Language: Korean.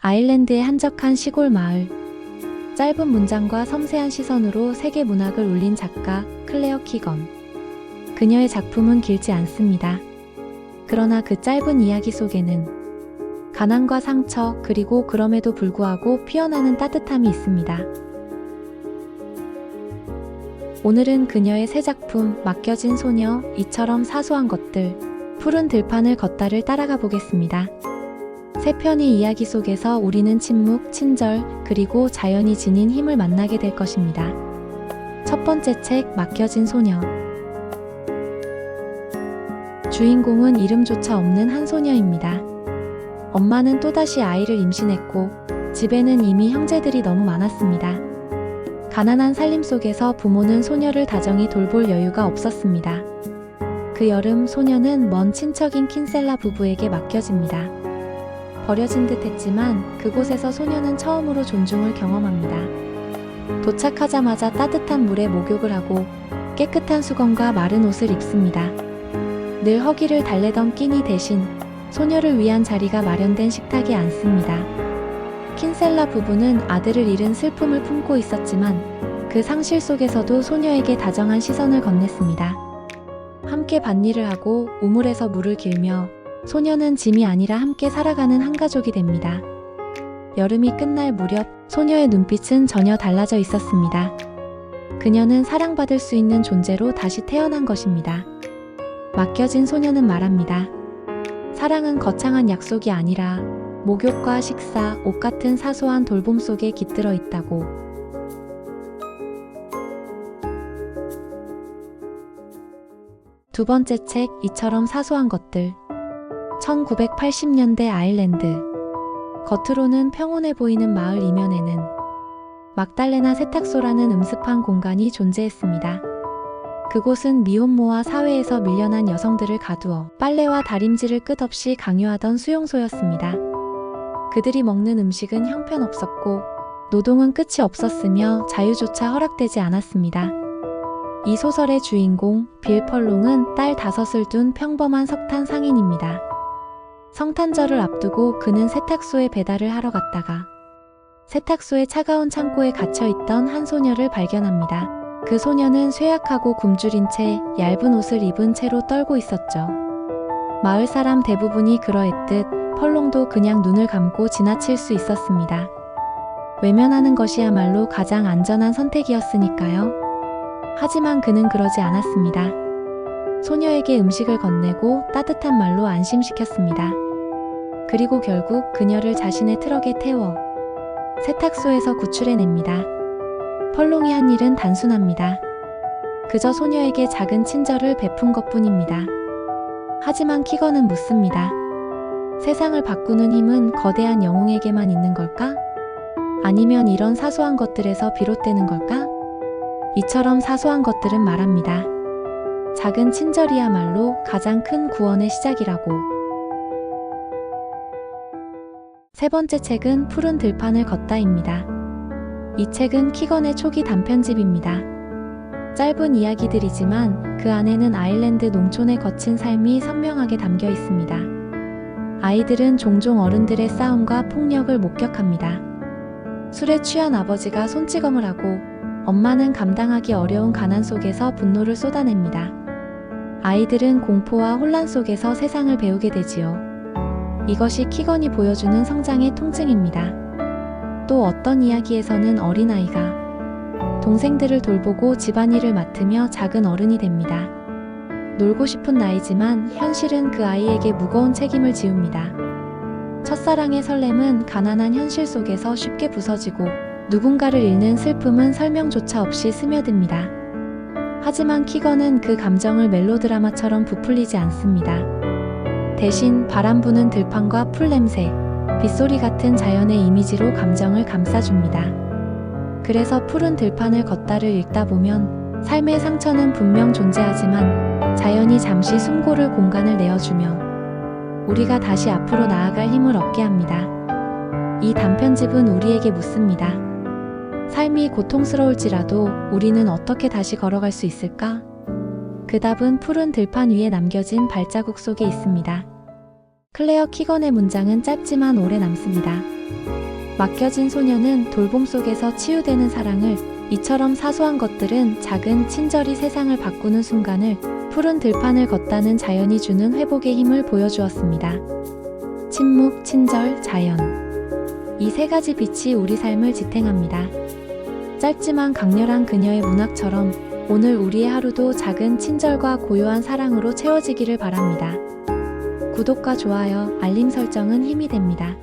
아일랜드의 한적한 시골 마을. 짧은 문장과 섬세한 시선으로 세계 문학을 울린 작가 클레어 키건. 그녀의 작품은 길지 않습니다. 그러나 그 짧은 이야기 속에는 가난과 상처, 그리고 그럼에도 불구하고 피어나는 따뜻함이 있습니다. 오늘은 그녀의 새 작품 맡겨진 소녀, 이처럼 사소한 것들, 푸른 들판을 걷다를 따라가 보겠습니다. 세 편의 이야기 속에서 우리는 침묵, 친절, 그리고 자연이 지닌 힘을 만나게 될 것입니다. 첫 번째 책, 맡겨진 소녀. 주인공은 이름조차 없는 한 소녀입니다. 엄마는 또다시 아이를 임신했고 집에는 이미 형제들이 너무 많았습니다. 가난한 살림 속에서 부모는 소녀를 다정히 돌볼 여유가 없었습니다. 그 여름 소녀는 먼 친척인 킨셀라 부부에게 맡겨집니다. 버려진 듯 했지만 그곳에서 소녀는 처음으로 존중을 경험합니다. 도착하자마자 따뜻한 물에 목욕을 하고 깨끗한 수건과 마른 옷을 입습니다. 늘 허기를 달래던 끼니 대신 소녀를 위한 자리가 마련된 식탁에 앉습니다. 킨셀라 부부는 아들을 잃은 슬픔을 품고 있었지만 그 상실 속에서도 소녀에게 다정한 시선을 건넸습니다. 함께 밭일을 하고 우물에서 물을 길며 소녀는 짐이 아니라 함께 살아가는 한 가족이 됩니다. 여름이 끝날 무렵 소녀의 눈빛은 전혀 달라져 있었습니다. 그녀는 사랑받을 수 있는 존재로 다시 태어난 것입니다. 맡겨진 소녀는 말합니다. 사랑은 거창한 약속이 아니라 목욕과 식사, 옷 같은 사소한 돌봄 속에 깃들어 있다고. 두 번째 책, 이처럼 사소한 것들. 1980년대 아일랜드. 겉으로는 평온해 보이는 마을 이면에는 막달레나 세탁소라는 음습한 공간이 존재했습니다. 그곳은 미혼모와 사회에서 밀려난 여성들을 가두어 빨래와 다림질을 끝없이 강요하던 수용소였습니다. 그들이 먹는 음식은 형편없었고 노동은 끝이 없었으며 자유조차 허락되지 않았습니다. 이 소설의 주인공 빌 펄롱은 딸 5을 둔 평범한 석탄 상인입니다. 성탄절을 앞두고 그는 세탁소에 배달을 하러 갔다가 세탁소의 차가운 창고에 갇혀있던 한 소녀를 발견합니다. 그 소녀는 쇠약하고 굶주린 채 얇은 옷을 입은 채로 떨고 있었죠. 마을 사람 대부분이 그러했듯 펄롱도 그냥 눈을 감고 지나칠 수 있었습니다. 외면하는 것이야말로 가장 안전한 선택이었으니까요. 하지만 그는 그러지 않았습니다. 소녀에게 음식을 건네고 따뜻한 말로 안심시켰습니다. 그리고 결국 그녀를 자신의 트럭에 태워 세탁소에서 구출해냅니다. 펄롱이 한 일은 단순합니다. 그저 소녀에게 작은 친절을 베푼 것뿐입니다. 하지만 키건은 묻습니다. 세상을 바꾸는 힘은 거대한 영웅에게만 있는 걸까? 아니면 이런 사소한 것들에서 비롯되는 걸까? 이처럼 사소한 것들은 말합니다. 작은 친절이야말로 가장 큰 구원의 시작이라고. 세 번째 책은 푸른 들판을 걷다입니다. 이 책은 키건의 초기 단편집입니다. 짧은 이야기들이지만 그 안에는 아일랜드 농촌의 거친 삶이 선명하게 담겨 있습니다. 아이들은 종종 어른들의 싸움과 폭력을 목격합니다. 술에 취한 아버지가 손찌검을 하고 엄마는 감당하기 어려운 가난 속에서 분노를 쏟아냅니다. 아이들은 공포와 혼란 속에서 세상을 배우게 되지요. 이것이 키건이 보여주는 성장의 통증입니다. 또 어떤 이야기에서는 어린아이가 동생들을 돌보고 집안일을 맡으며 작은 어른이 됩니다. 놀고 싶은 나이지만 현실은 그 아이에게 무거운 책임을 지웁니다. 첫사랑의 설렘은 가난한 현실 속에서 쉽게 부서지고 누군가를 잃는 슬픔은 설명조차 없이 스며듭니다. 하지만 키건은 그 감정을 멜로드라마처럼 부풀리지 않습니다. 대신 바람 부는 들판과 풀 냄새, 빗소리 같은 자연의 이미지로 감정을 감싸줍니다. 그래서 푸른 들판을 걷다를 읽다 보면 삶의 상처는 분명 존재하지만 자연이 잠시 숨고를 공간을 내어주며 우리가 다시 앞으로 나아갈 힘을 얻게 합니다. 이 단편집은 우리에게 묻습니다. 삶이 고통스러울지라도 우리는 어떻게 다시 걸어갈 수 있을까? 그 답은 푸른 들판 위에 남겨진 발자국 속에 있습니다. 클레어 키건의 문장은 짧지만 오래 남습니다. 맡겨진 소녀는 돌봄 속에서 치유되는 사랑을, 이처럼 사소한 것들은 작은 친절이 세상을 바꾸는 순간을, 푸른 들판을 걷다는 자연이 주는 회복의 힘을 보여주었습니다. 침묵, 친절, 자연. 이 세 가지 빛이 우리 삶을 지탱합니다. 짧지만 강렬한 그녀의 문학처럼 오늘 우리의 하루도 작은 친절과 고요한 사랑으로 채워지기를 바랍니다. 구독과 좋아요, 알림 설정은 힘이 됩니다.